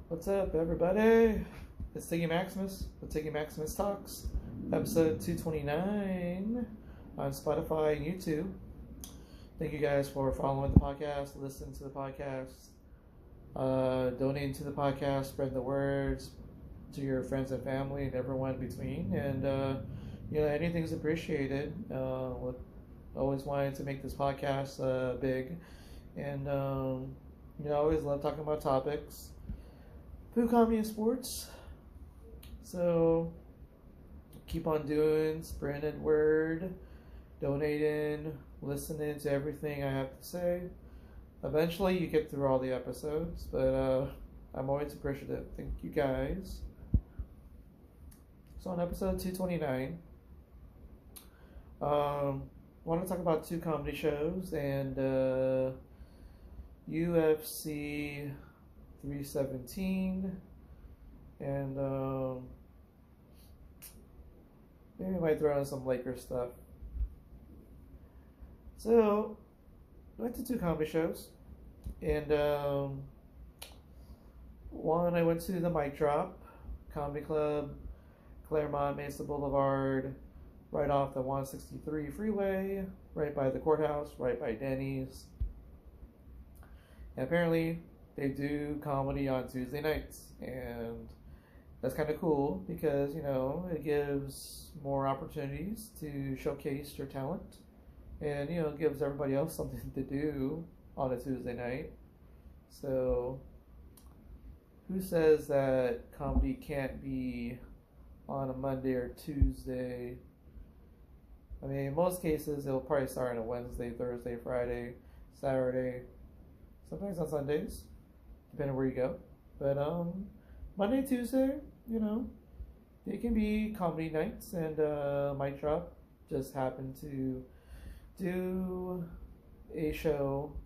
What's up, everybody? It's Tiggy Maximus with Tiggy Maximus Talks, episode 229 on Spotify and YouTube. Thank you guys for following the podcast, listening to the podcast, donating to the podcast, spreading the words to your friends and family and everyone in between. And, anything's appreciated. Always wanted to make this podcast big. And, I always love talking about topics. Food, comedy, and sports. So keep on doing, spreading word, donating, listening to everything I have to say. Eventually, you get through all the episodes, but I'm always appreciative. Thank you guys. So on episode 229, I want to talk about two comedy shows and UFC 317, and maybe I might throw in some Lakers stuff. So I went to two comedy shows, and one I went to the Mic Drop Comedy Club, Claremont Mesa Boulevard, right off the 163 freeway, right by the courthouse, right by Denny's. And apparently they do comedy on Tuesday nights, and that's kind of cool because, it gives more opportunities to showcase your talent, and, it gives everybody else something to do on a Tuesday night. So who says that comedy can't be on a Monday or Tuesday? I mean, in most cases, it'll probably start on a Wednesday, Thursday, Friday, Saturday, sometimes on Sundays, depending on where you go. But Monday, Tuesday, they can be comedy nights, and Mic Drop just happened to do a show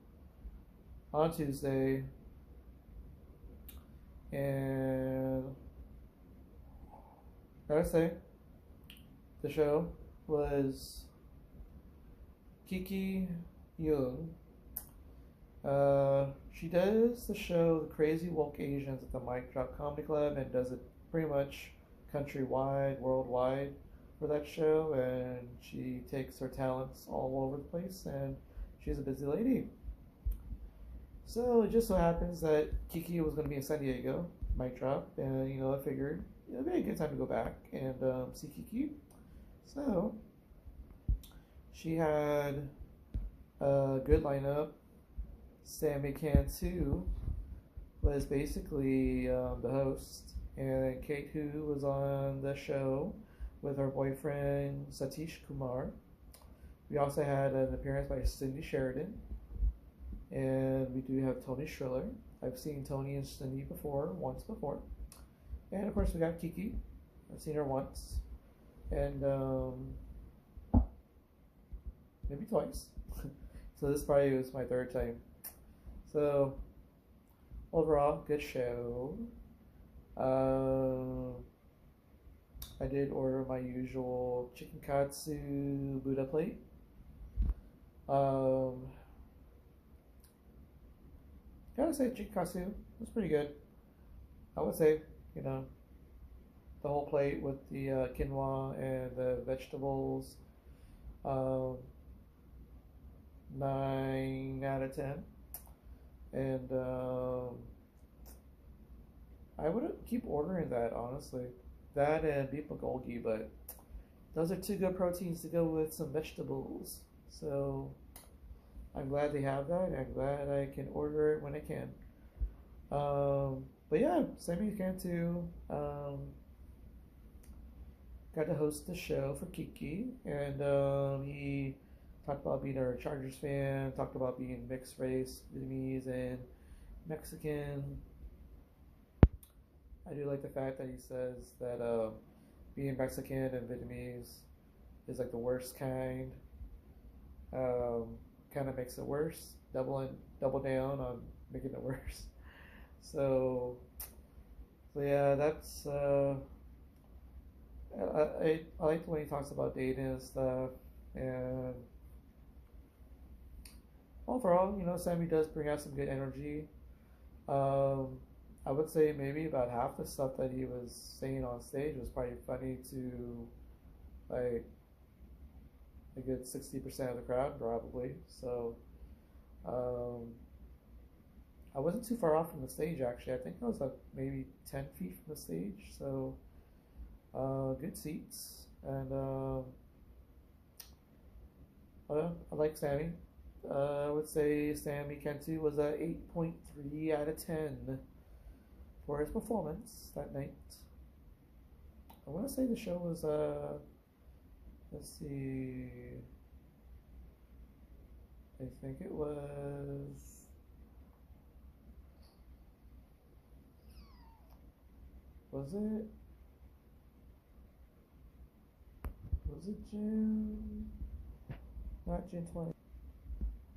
on Tuesday, and I gotta say, the show was Kiki Yeung. She does the show The Crazy Woke Asians at the Mic Drop Comedy Club, and does it pretty much countrywide, worldwide for that show, and she takes her talents all over the place, and she's a busy lady. So it just so happens that Kiki was going to be in San Diego, Mic Drop, and I figured it'd be a good time to go back and see Kiki. So she had a good lineup. Sammy Cantu was basically the host, and Kate Hu was on the show with her boyfriend Satish Kumar. We also had an appearance by Cindy Sheridan, and we do have Tony Striller. I've seen Tony and Cindy once before, and of course we got Kiki. I've seen her once, and maybe twice. So this probably was my third time. So overall, good show. I did order my usual chicken katsu Buddha plate. Gotta say, chicken katsu was pretty good. I would say, the whole plate with the quinoa and the vegetables, 9 out of 10. And I would keep ordering that, honestly. That and beef bulgogi, but those are two good proteins to go with some vegetables. So I'm glad they have that. I'm glad I can order it when I can. But yeah, Sammy Cantu got to host the show for Kiki, and he talked about being a Chargers fan, talked about being mixed race, Vietnamese and Mexican. I do like the fact that he says that being Mexican and Vietnamese is like the worst kind. Kind of makes it worse. Double down on making it worse. So yeah, that's I like when he talks about dating and stuff, and overall, Sammy does bring out some good energy. I I would say maybe about half the stuff that he was saying on stage was probably funny to like a good 60% of the crowd, probably. So um, I wasn't too far off from the stage actually. I think I was like maybe 10 feet from the stage. So good seats. And I like Sammy. I would say Sammy Kentu was a 8.3 out of 10 for his performance that night. I want to say the show was, let's see, I think it was, was it? Was it June? Not June 20th.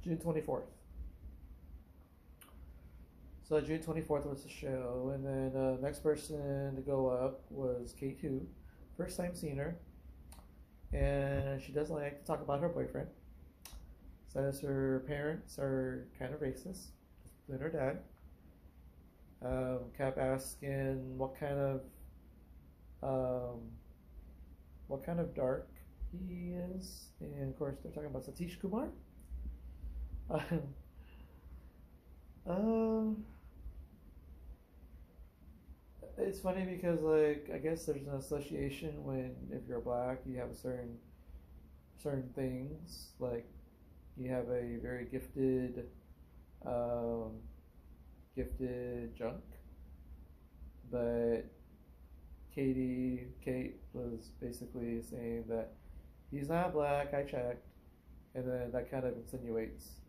June 24th. So June 24th was the show, and then next person to go up was Kate Hu. First time seeing her, and she does like to talk about her boyfriend. Says her parents are kind of racist, including her dad. Kept asking um, what kind of dark he is, and of course they're talking about Satish Kumar. Um, it's funny because like I guess there's an association when if you're black you have a certain things like you have a very um, gifted junk, but Kate was basically saying that he's not black. I checked, and then that kind of insinuates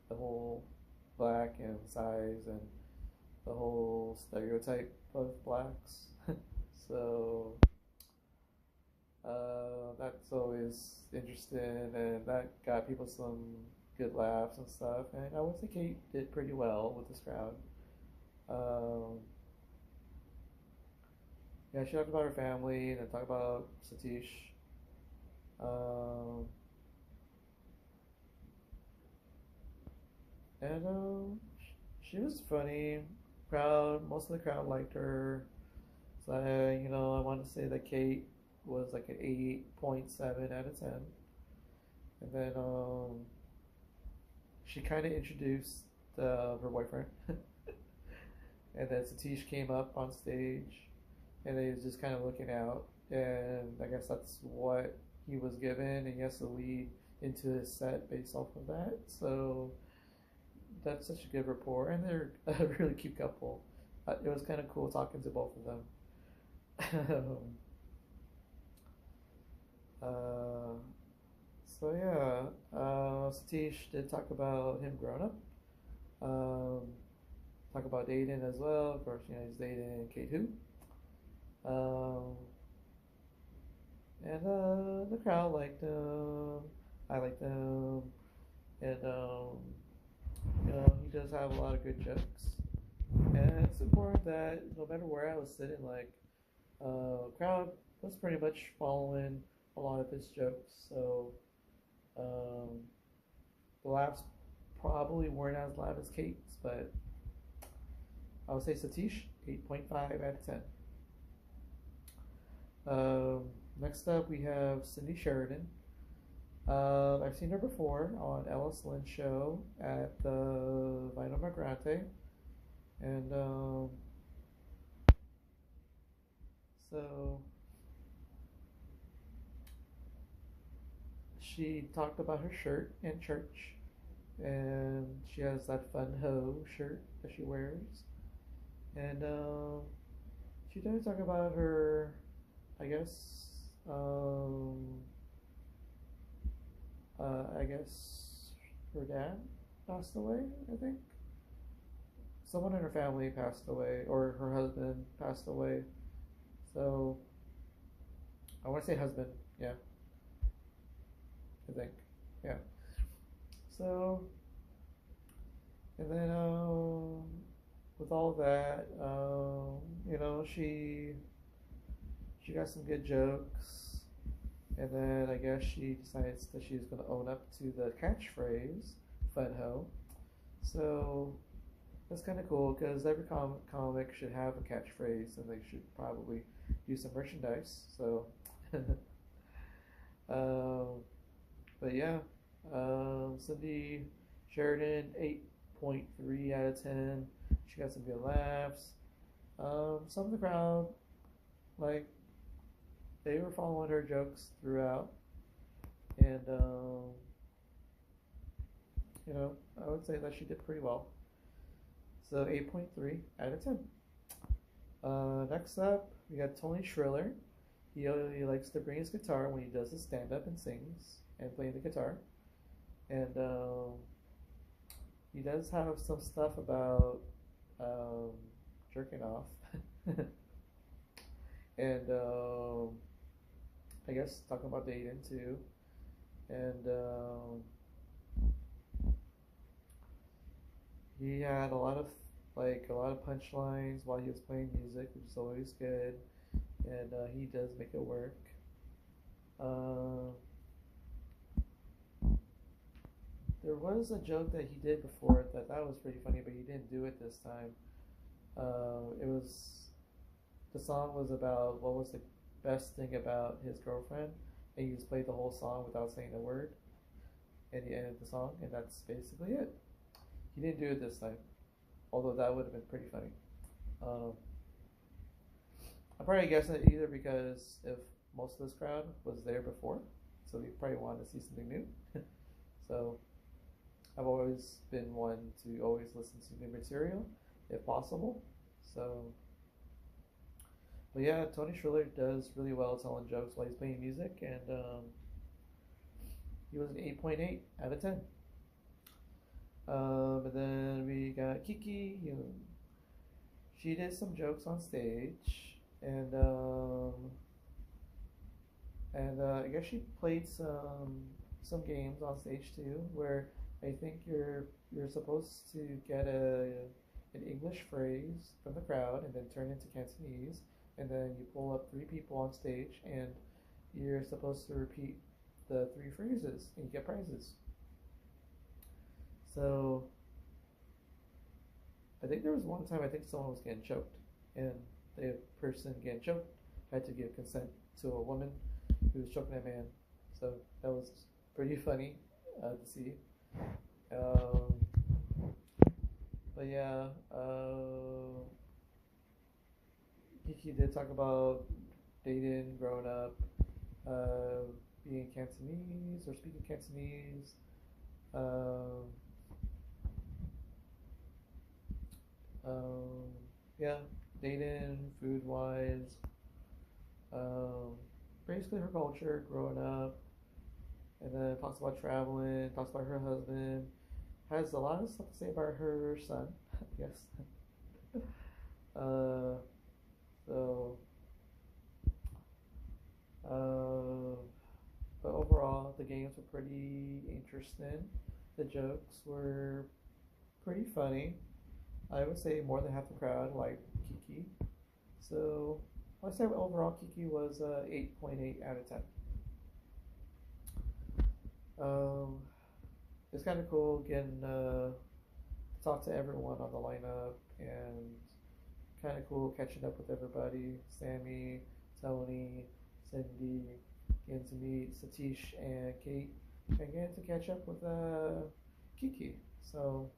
the whole black and size and the whole stereotype of blacks. So that's always interesting, and that got people some good laughs and stuff. And I would say Kate did pretty well with this crowd. Um, yeah, she talked about her family and then talked about Satish. Um, and she was funny. Most of the crowd liked her. So I want to say that Kate was like an 8.7 out of 10. And then she kind of introduced her boyfriend. And then Satish came up on stage, and he was just kind of looking out. And I guess that's what he was given, and he has to lead into his set based off of that. So that's such a good rapport, and they're a really cute couple. It was kind of cool talking to both of them. uh, so yeah, Satish did talk about him growing up. Um, talk about dating as well. Of course, he's dating Kate Hu. And the crowd liked him. I liked him, and he does have a lot of good jokes. And it's important that no matter where I was sitting, like, crowd was pretty much following a lot of his jokes. So, um, the laughs probably weren't as loud as Kate's, but I would say Satish, 8.5 out of 10. Next up, we have Cindy Sheridan. I've seen her before on Ellis Lynn's show at the Vino Migrante. And so she talked about her shirt in church, and she has that fun hoe shirt that she wears. And she did talk about her, I guess, I guess her dad passed away, I think. Someone in her family passed away, or her husband passed away. So, I want to say husband, yeah, I think, yeah. So, and then, with all that, she got some good jokes, and then I guess she decides that she's going to own up to the catchphrase, "Fun ho." So That's kind of cool because every comic should have a catchphrase, and they should probably do some merchandise. So, um, but yeah, Cindy Sheridan, 8.3 out of 10. She got some good laughs. Some of the crowd, like, they were following her jokes throughout, and I would say that she did pretty well. So 8.3 out of 10. Next up, we got Tony Shriller. He likes to bring his guitar when he does his stand up and sings and play the guitar. And he does have some stuff about um, jerking off. And I guess talking about dating too. And he had a lot of punchlines while he was playing music, which is always good. And he does make it work. Uh, there was a joke that he did before that was pretty funny, but he didn't do it this time. It was the song was about what was the best thing about his girlfriend, and he just played the whole song without saying a word, and he ended the song, and that's basically it. He didn't do it this time, although that would have been pretty funny. Um, I'm probably guessing it either because if most of this crowd was there before, so they probably wanted to see something new. So I've always been one to always listen to new material if possible. So, but yeah, Tony Shriller does really well telling jokes while he's playing music, and he was an 8.8 out of 10. And then we got Kiki Yeung. She did some jokes on stage, and I guess she played some games on stage too, where I think you're supposed to get an English phrase from the crowd and then turn into Cantonese, and then you pull up three people on stage, and you're supposed to repeat the three phrases, and you get prizes. So I think there was one time I think someone was getting choked, and the person getting choked had to give consent to a woman who was choking a man. So that was pretty funny to see. Um, but yeah, Kiki did talk about dating, growing up, being Cantonese or speaking Cantonese. Um, yeah, dating, food wise, um, basically her culture, growing up, and then talks about traveling, talks about her husband, has a lot of stuff to say about her son, yes. uh, so, but overall, the games were pretty interesting. The jokes were pretty funny. I would say more than half the crowd liked Kiki. So I'd say overall Kiki was 8.8 out of 10. It's kind of cool getting to talk to everyone on the lineup, and kind of cool catching up with everybody. Sammy, Tony, Cindy, getting to meet Satish and Kate, and getting to catch up with Kiki. So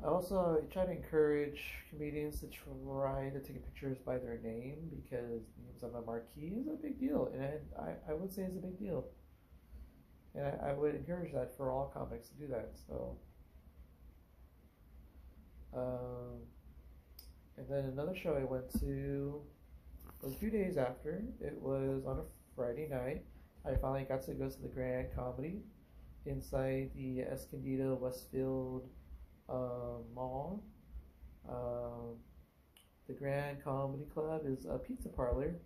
I also try to encourage comedians to try to take pictures by their name, because names on the marquee is a big deal, and I would say it's a big deal. And I would encourage that for all comics to do that. So, and then another show I went to was a few days after. It was on a Friday night. I finally got to go to the Grand Comedy inside the Escondido Westfield Mall. The Grand Comedy Club is a pizza parlor,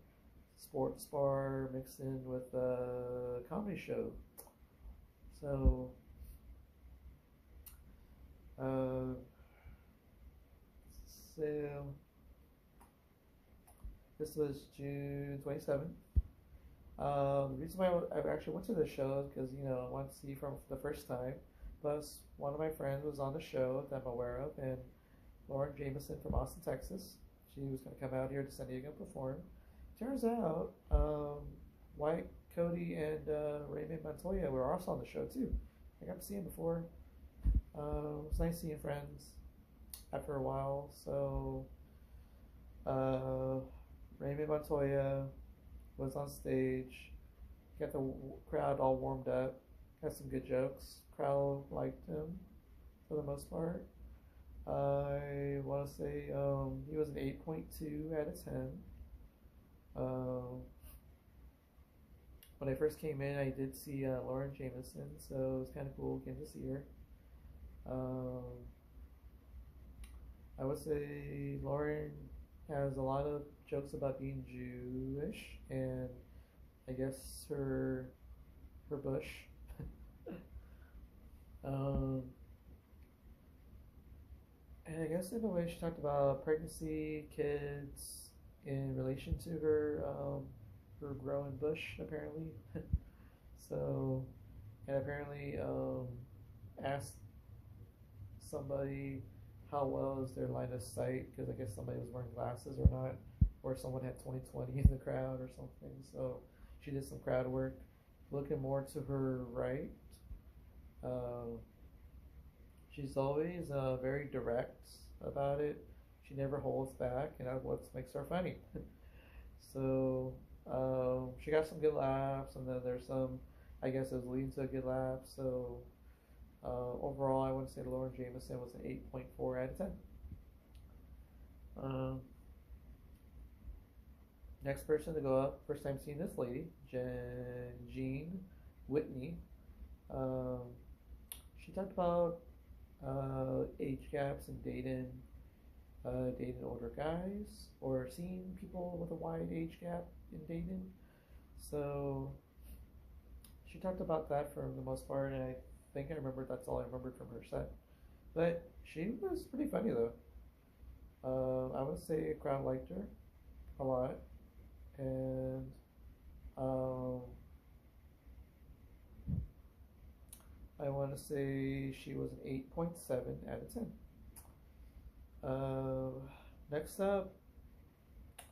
sports bar mixed in with a comedy show. So, so this was June 27th. The reason why I actually went to the show is because, I wanted to see from the first time Plus, one of my friends was on the show that I'm aware of, and Lauren Jameson from Austin, Texas. She was going to come out here to San Diego and perform. Turns out, White, Cody, and Raymond Montoya were also on the show too. I got to see him before. It was nice seeing friends after a while. So, Raymond Montoya was on stage, got the crowd all warmed up, got some good jokes. Crowd liked him for the most part. I want to say he was an 8.2 out of 10. When I first came in, I did see Lauren Jameson, so it was kind of cool getting to see her. I would say Lauren has a lot of jokes about being Jewish, and I guess her bush. And I guess in a way she talked about pregnancy, kids, in relation to her her growing bush apparently. So, and apparently asked somebody how well is their line of sight, because I guess somebody was wearing glasses or not, or someone had 20/20 in the crowd or something. So she did some crowd work, looking more to her right. She's always very direct about it. She never holds back, and that's what makes her funny. So she got some good laughs, and then there's some, I guess, it was leading to a good laugh. So overall, I would say Lauren Jameson was an 8.4 out of 10. Next person to go up, first time seeing this lady, Jean Whitney. She talked about age gaps and dating older guys, or seeing people with a wide age gap in dating. So she talked about that for the most part, and I think I remember that's all I remembered from her set. But she was pretty funny though. I would say the crowd liked her a lot, and I want to say she was an 8.7 out of 10. Next up,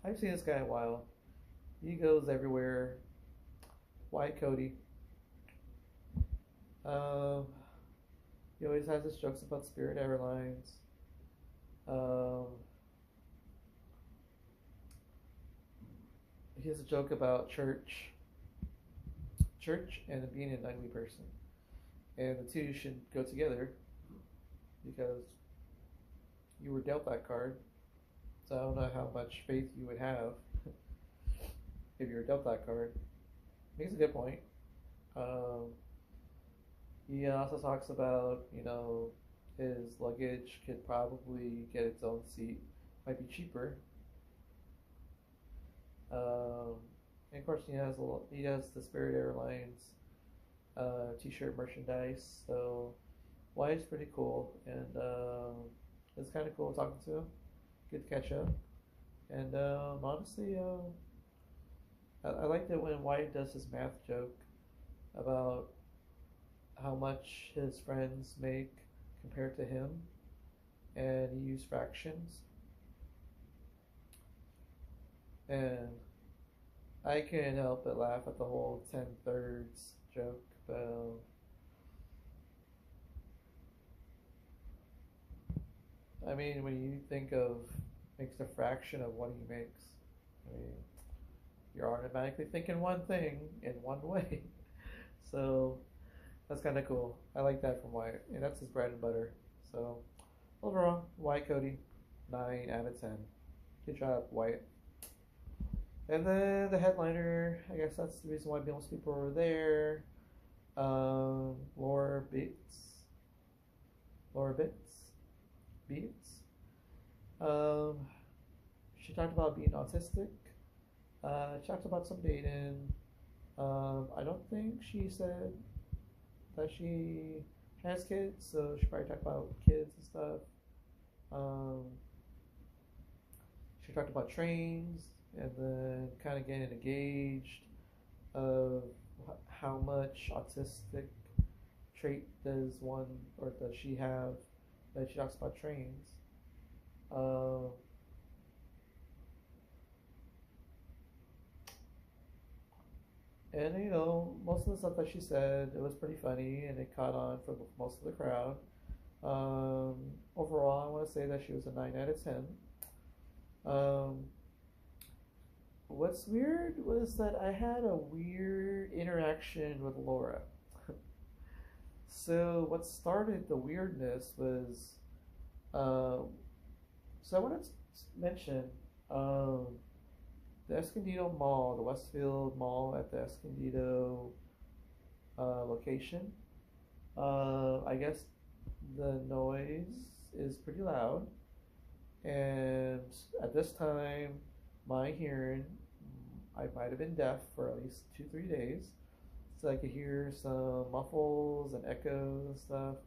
I've seen this guy a while. He goes everywhere. White Cody. He always has his jokes about Spirit Airlines. He has a joke about church and being an ugly person, and the two should go together because you were dealt that card. So I don't know how much faith you would have if you were dealt that card. Makes a good point. He also talks about, his luggage could probably get its own seat, might be cheaper. And of course, he has the Spirit Airlines T-shirt merchandise. So Wyatt's pretty cool, and it's kind of cool talking to him. Good catch up, and honestly, I liked it when Wyatt does his math joke about how much his friends make compared to him, and he used fractions. And I can't help but laugh at the whole 10/3 joke, but I mean, when you think of makes a fraction of what he makes, I mean, you're automatically thinking one thing in one way. So that's kind of cool. I like that from Wyatt, and that's his bread and butter. So overall, Wyatt Cody, 9 out of 10. Good job, Wyatt. And then the headliner, I guess that's the reason why most people were there. Lara Beitz. She talked about being autistic. She talked about some dating. I don't think she said that she has kids, so she probably talked about kids and stuff. She talked about trains, and then kind of getting engaged of how much autistic trait does one or does she have that she talks about trains? Uh, and most of the stuff that she said, it was pretty funny and it caught on for most of the crowd. Um, Overall, I want to say that she was a 9 out of 10. Um, what's weird was that I had a weird interaction with Laura. So what started the weirdness was, um, so I wanted to mention um, the Escondido Mall, the Westfield Mall at the Escondido location. I guess the noise is pretty loud, and at this time, my hearing, I might have been deaf for at least 2, 3 days, so I could hear some muffles and echoes and stuff.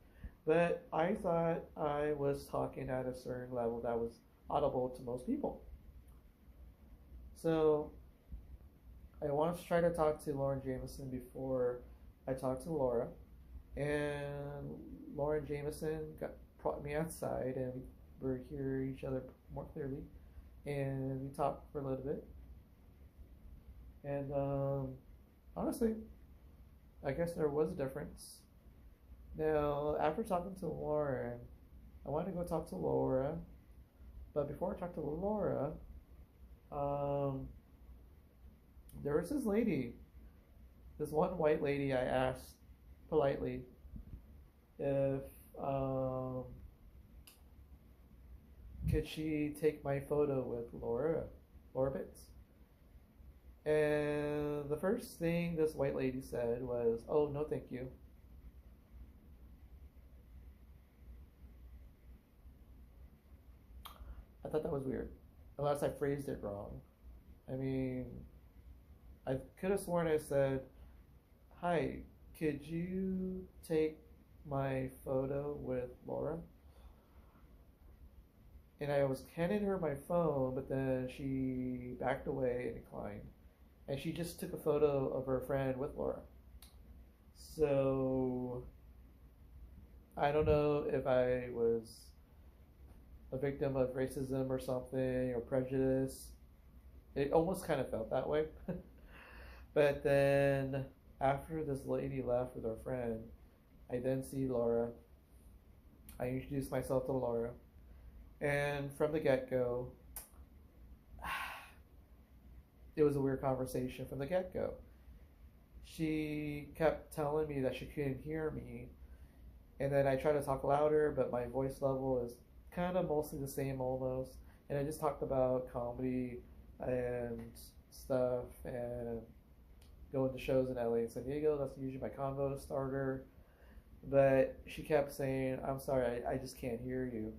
But I thought I was talking at a certain level that was audible to most people. So I wanted to try to talk to Lauren Jameson before I talked to Laura, and Lauren Jameson brought me outside, and we were hear each other more clearly, and we talked for a little bit. And honestly, I guess there was a difference. Now, after talking to Lauren, I wanted to go talk to Laura, but before I talked to Laura, um, there was this lady, this one white lady. I asked politely if could she take my photo with Lara Beitz. And the first thing this white lady said was, "Oh, no, thank you." I thought that was weird, unless I phrased it wrong. I mean, I could have sworn I said, "Hi, could you take my photo with Laura?" And I was handing her my phone, but then she backed away and declined. And she just took a photo of her friend with Laura. So I don't know if I was a victim of racism or something, or prejudice. It almost kind of felt that way. But then after this lady left with her friend, I then see Laura. I introduced myself to Laura. And from the get go, it was a weird conversation from the get go. She kept telling me that she couldn't hear me, and then I tried to talk louder, but my voice level is kind of mostly the same almost. And I just talked about comedy and stuff and going to shows in LA and San Diego. That's usually my convo starter. But she kept saying, "I'm sorry, I just can't hear you."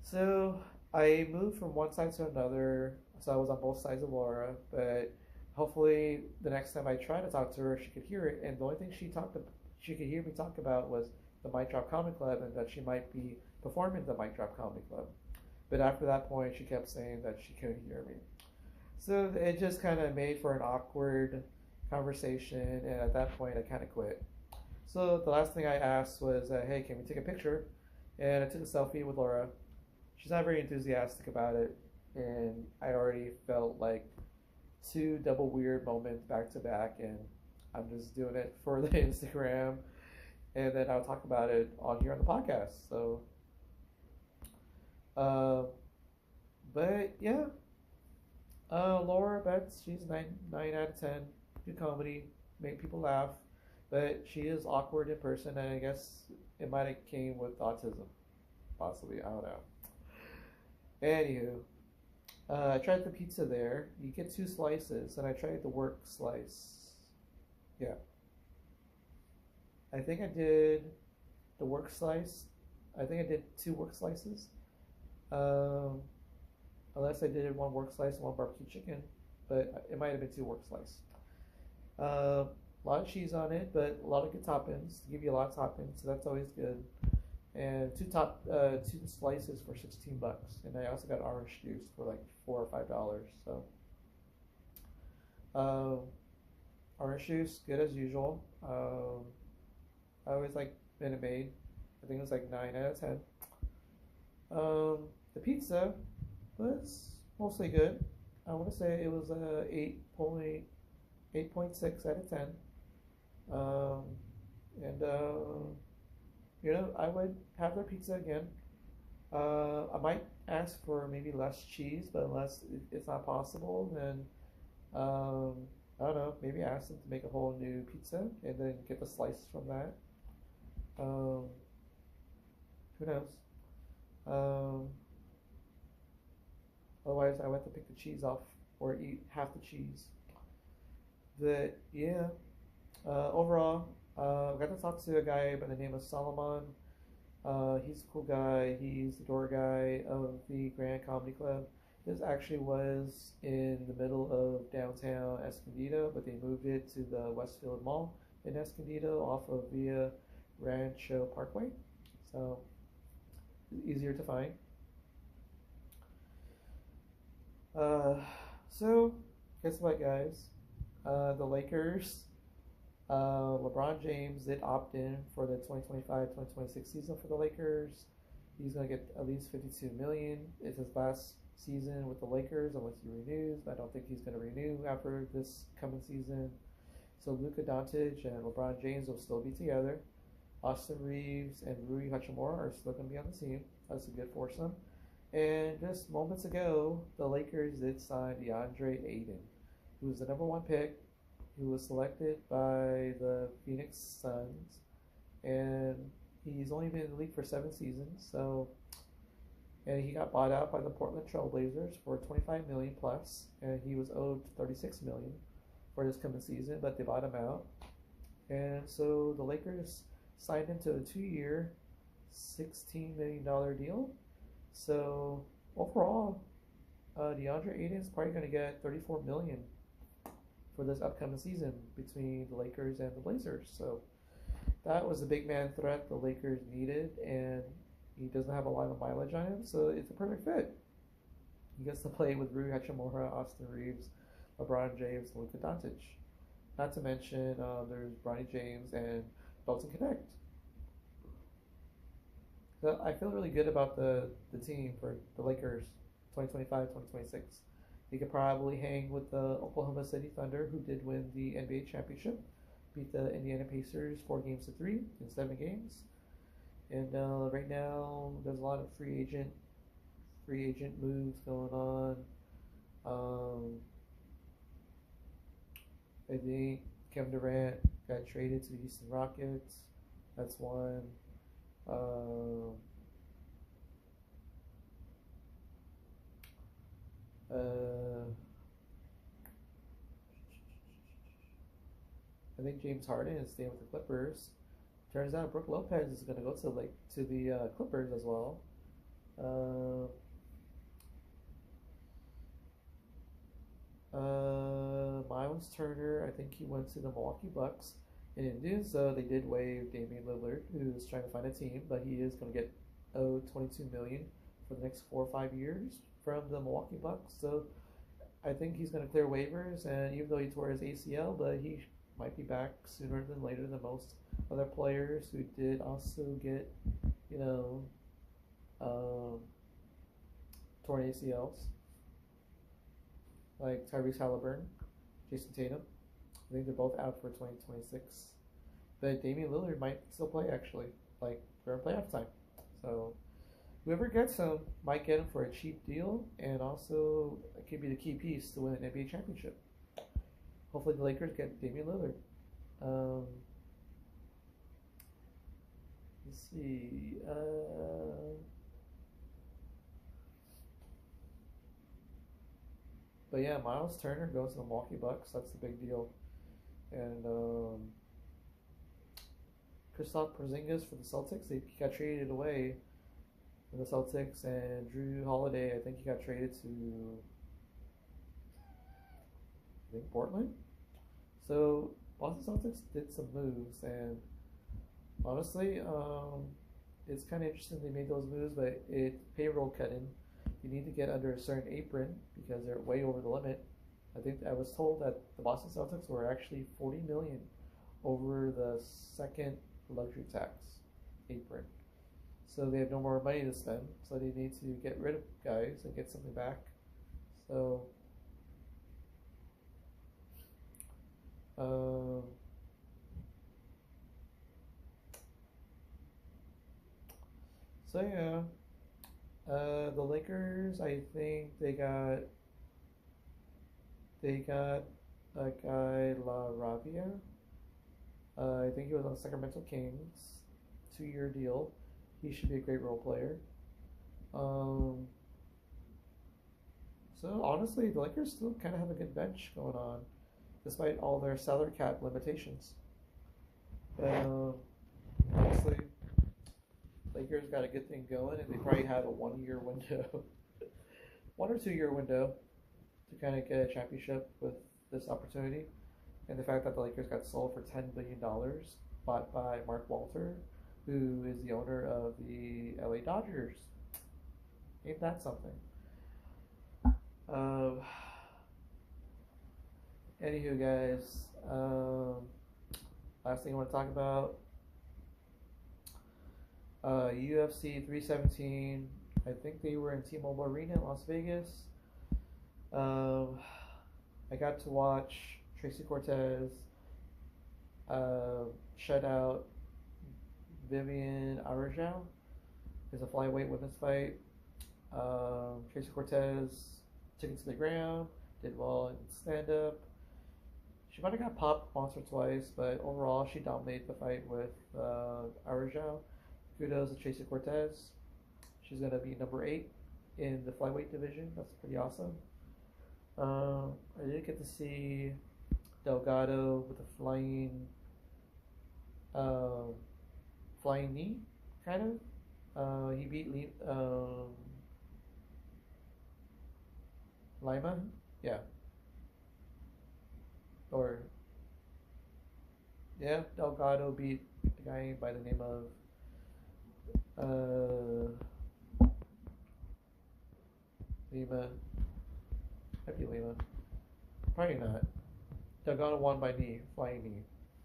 So I moved from one side to another. So I was on both sides of Laura, but hopefully the next time I try to talk to her, she could hear it. And the only thing she could hear me talk about was the Mic Drop Comedy Club, and that she might be performing at the Mic Drop Comedy Club. But after that point, she kept saying that she couldn't hear me. So it just kind of made for an awkward conversation, and at that point, I kind of quit. So the last thing I asked was, "Hey, can we take a picture?" And I took a selfie with Laura. She's not very enthusiastic about it, and I already felt like two double weird moments back to back, and I'm just doing it for the Instagram, and then I'll talk about it on here on the podcast. So, uh, but yeah, Lara Beitz, she's nine out of 10, good comedy, make people laugh, but she is awkward in person, and I guess it might have came with autism, possibly. I don't know. Anywho, I tried the pizza there. You get 2 slices, and I tried the work slice. Yeah, I think I did the work slice. I think I did 2 work slices. Um, Unless I did one work slice and one barbecue chicken, but it might have been 2 work slice. A lot of cheese on it, but a lot of good toppings. Give you a lot of toppings, so that's always good. And 2 slices for $16, and I also got orange juice for like $4 or $5. So, orange juice, good as usual. I always like Minute Maid. I think it was like 9 out of 10. The pizza was mostly good. I want to say it was a 8.6 out of 10. Um, and I would have their pizza again. I might ask for maybe less cheese, but unless it's not possible, then I don't know. Maybe ask them to make a whole new pizza and then get the slices from that. Um, who knows? Um, Otherwise, I would have to pick the cheese off or eat half the cheese. But yeah, overall, I got to talk to a guy by the name of Solomon. He's a cool guy. He's the door guy of the Grand Comedy Club. This actually was in the middle of downtown Escondido, but they moved it to the Westfield Mall in Escondido off of Via Rancho Parkway. So it's easier to find. Uh, so, guess what, guys? The Lakers, LeBron James did opt in for the 2025-2026 season for the Lakers. He's going to get at least $52 million. It's his last season with the Lakers unless he renews. But I don't think he's going to renew after this coming season. So Luka Doncic and LeBron James will still be together. Austin Reeves and Rui Hachimura are still going to be on the team. That's a good foursome. And just moments ago, the Lakers did sign DeAndre Ayton, who was the #1 pick, who was selected by the Phoenix Suns, and he's only been in the league for 7 seasons. And he got bought out by the Portland Trail Blazers for $25 million plus, and he was owed $36 million for this coming season, but they bought him out. And so the Lakers signed him to a 2-year, $16 million deal. So overall, DeAndre Ayton is probably going to get $34 million for this upcoming season between the Lakers and the Blazers. So that was a big man threat the Lakers needed, and he doesn't have a lot of mileage on him, so it's a perfect fit. He gets to play with Rui Hachimura, Austin Reeves, LeBron James, and Luka Doncic. Not to mention there's Bronny James and Dalton Connect. So I feel really good about the team for the Lakers 2025-2026. He could probably hang with the Oklahoma City Thunder, who did win the NBA championship, beat the Indiana Pacers 4-3 in 7 games. And right now, there's a lot of free agent moves going on. I think Kevin Durant got traded to the Houston Rockets. That's one. I think James Harden is staying with the Clippers. Turns out Brook Lopez is going to go to the Clippers as well. Miles Turner, I think he went to the Milwaukee Bucks. And in doing so, they did waive Damian Lillard, who is trying to find a team, but he is going to get owed $22 million for the next 4 or 5 years from the Milwaukee Bucks. So I think he's going to clear waivers, and even though he tore his ACL, but he might be back sooner than later than most other players who did also get, torn ACLs, like Tyrese Halliburton, Jason Tatum. I think they're both out for 2026. But Damian Lillard might still play, actually, during playoff time. So whoever gets him might get him for a cheap deal, and also it could be the key piece to win an NBA championship. Hopefully the Lakers get Damian Lillard. Let's see. But yeah, Miles Turner goes to the Milwaukee Bucks. That's the big deal. And Kristaps Porzingis for the Celtics. He got traded away from the Celtics, and Drew Holiday, I think he got traded to Portland. So Boston Celtics did some moves, and honestly, it's kind of interesting they made those moves, but it's payroll cutting. You need to get under a certain apron because they're way over the limit. I think I was told that the Boston Celtics were actually $40 million over the second luxury tax apron. So they have no more money to spend, so they need to get rid of guys and get something back. So, um, so yeah, the Lakers. I think they got a guy La Ravia. I think he was on Sacramento Kings, 2-year deal. He should be a great role player. Um, so honestly, the Lakers still kind of have a good bench going on, despite all their salary cap limitations. Honestly, Lakers got a good thing going, and they probably have a 1-year window, 1 or 2 year window to kind of get a championship with this opportunity. And the fact that the Lakers got sold for $10 billion, bought by Mark Walter, who is the owner of the LA Dodgers. Ain't that something? Um, Anywho, guys, last thing I want to talk about, UFC 317. I think they were in T-Mobile Arena in Las Vegas. I got to watch Tracy Cortez shut out Vivian Araujo. It's a flyweight women's fight. Tracy Cortez took it to the ground, did well in stand up. She might have got popped once or twice, but overall she dominated the fight with Araujo. Kudos to Tracy Cortez. She's going to be number 8 in the flyweight division. That's pretty awesome. I did get to see Delgado with a flying knee, kind of. He beat Lima, yeah, or yeah, Delgado beat a guy by the name of Lima. Might be Lima. Probably not. Delgado won by knee, flying knee.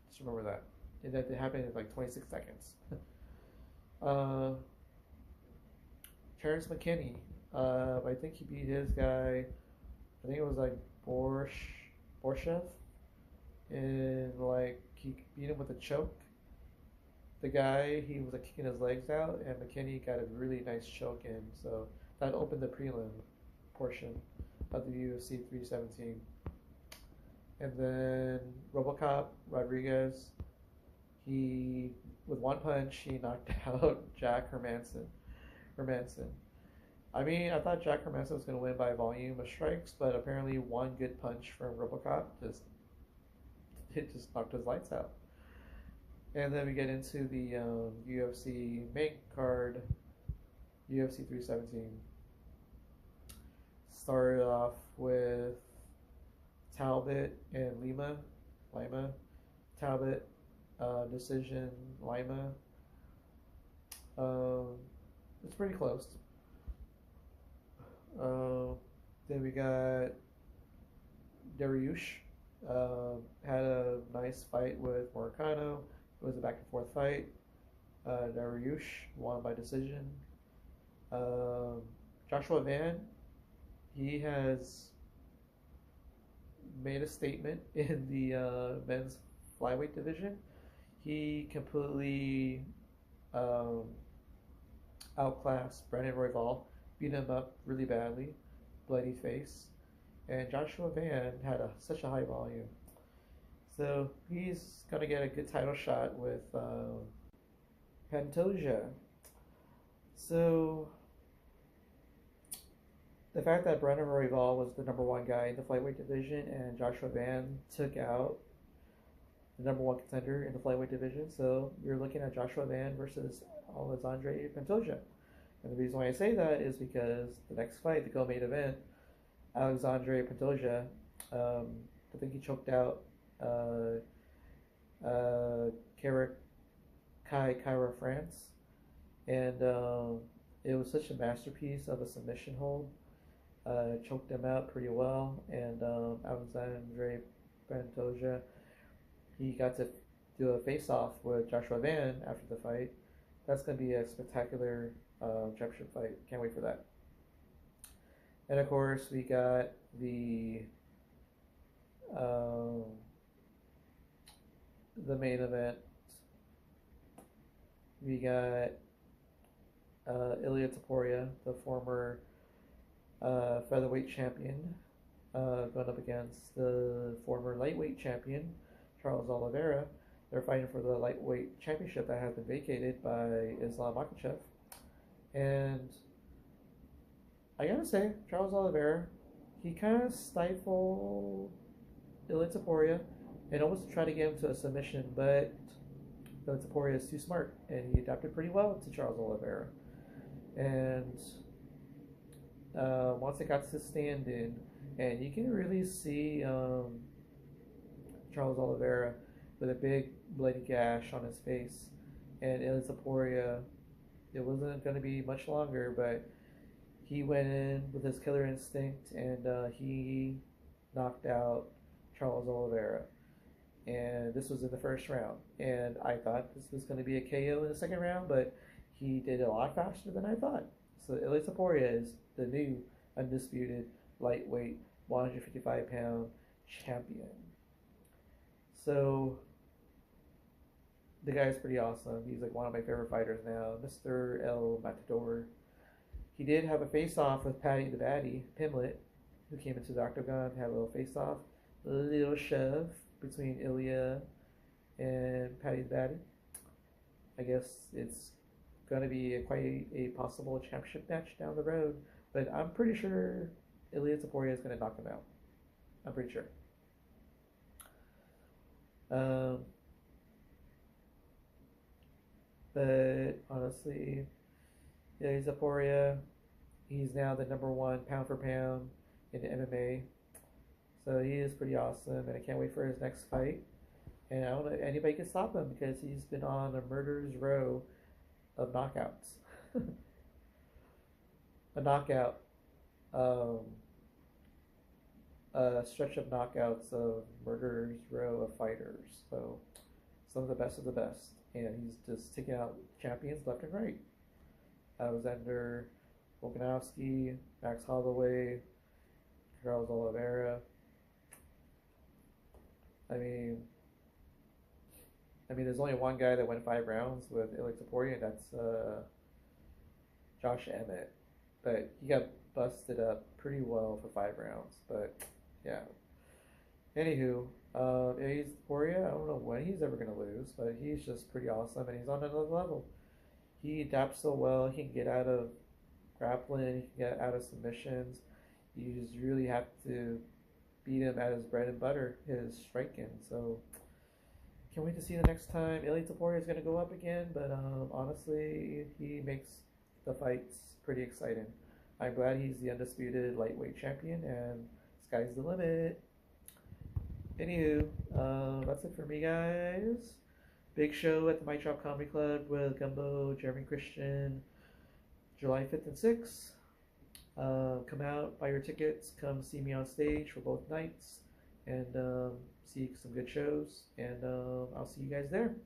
Just remember that. And that happened in like 26 seconds. Terrence McKinney. I think he beat his guy. I think it was like Borshev. And like he beat him with a choke. The guy, he was like kicking his legs out, and McKinney got a really nice choke in. So that opened the prelim portion of the UFC 317. And then Robocop Rodriguez, he with one punch he knocked out Jack Hermanson. I mean, I thought Jack Hermanson was going to win by volume of strikes, but apparently one good punch from Robocop just knocked his lights out. And then we get into the UFC main card, UFC 317. Started off with Talbot and Lima. Talbot, decision, Lima. It's pretty close. Then we got Dariush. Had a nice fight with Moricano. It was a back and forth fight. Dariush won by decision. Joshua Van, he has made a statement in the men's flyweight division. He completely outclassed Brandon Royval, beat him up really badly, bloody face, and Joshua Van had such a high volume. So he's going to get a good title shot with Pantoja. So the fact that Brandon Royval was the number 1 guy in the flyweight division and Joshua Van took out the number 1 contender in the flyweight division, so you're looking at Joshua Van versus Alexandre Pantoja. And the reason why I say that is because the next fight, the co-main event, Alexandre Pantoja, I think he choked out Kyra France, and it was such a masterpiece of a submission hold. Choked him out pretty well, and Alexandre Pantoja, he got to do a face-off with Joshua Van after the fight. That's going to be a spectacular championship fight. Can't wait for that. And of course, we got um, the main event. We got Ilia Topuria, the former featherweight champion, going up against the former lightweight champion, Charles Oliveira. They're fighting for the lightweight championship that has been vacated by Islam Makhachev. And I gotta say, Charles Oliveira, he kind of stifled Ilia Topuria and almost tried to get him to a submission, but Ilia Topuria is too smart, and he adapted pretty well to Charles Oliveira. And once it got to stand-in, and you can really see Charles Oliveira with a big bloody gash on his face, and Ilia Topuria, it wasn't going to be much longer, but he went in with his killer instinct, and he knocked out Charles Oliveira. And this was in the first round, and I thought this was going to be a KO in the second round, but he did it a lot faster than I thought. So Ilia Topuria is the new undisputed lightweight 155-pound champion. So the guy's pretty awesome. He's like one of my favorite fighters now, Mr. El Matador. He did have a face-off with Paddy the Baddy Pimlet, who came into the octagon to have a little face-off, a little shove between Ilia and Paddy the Baddy. I guess it's going to be quite a possible championship match down the road, but I'm pretty sure Ilia Topuria is going to knock him out. I'm pretty sure. But honestly, Ilia Topuria, he's now the #1 pound for pound in the MMA. So he is pretty awesome, and I can't wait for his next fight. And I don't know if anybody can stop him because he's been on a murderer's row of knockouts. A knockout, a stretch of knockouts of murderer's row of fighters. So some of the best. And he's just taking out champions left and right. Alexander Volkanovski, Max Holloway, Charles Oliveira. I mean, there's only one guy that went 5 rounds with Ilia Topuria, and that's Josh Emmett. But he got busted up pretty well for 5 rounds. But yeah. Anywho, Ilia Topuria, I don't know when he's ever going to lose, but he's just pretty awesome, and he's on another level. He adapts so well. He can get out of grappling. He can get out of submissions. You just really have to beat him at his bread and butter, his striking. So can't wait to see the next time Ilia Topuria is going to go up again. But honestly, he makes the fights pretty exciting. I'm glad he's the undisputed lightweight champion, and sky's the limit. Anywho, that's it for me, guys. Big show at the Mic Drop Comedy Club with Gumbo, Jeremy Christian, July 5th and 6th. Come out, buy your tickets, come see me on stage for both nights, and see some good shows, and I'll see you guys there.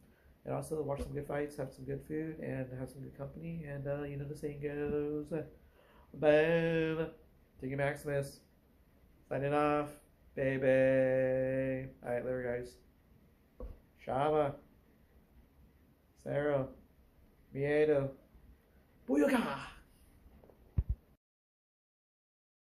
And also watch some good fights, have some good food, and have some good company, and you know the saying goes, boom, Tiggy Maximus, signing off, baby. Alright, later guys. Shama, Sarah, Miedo, Booyaka!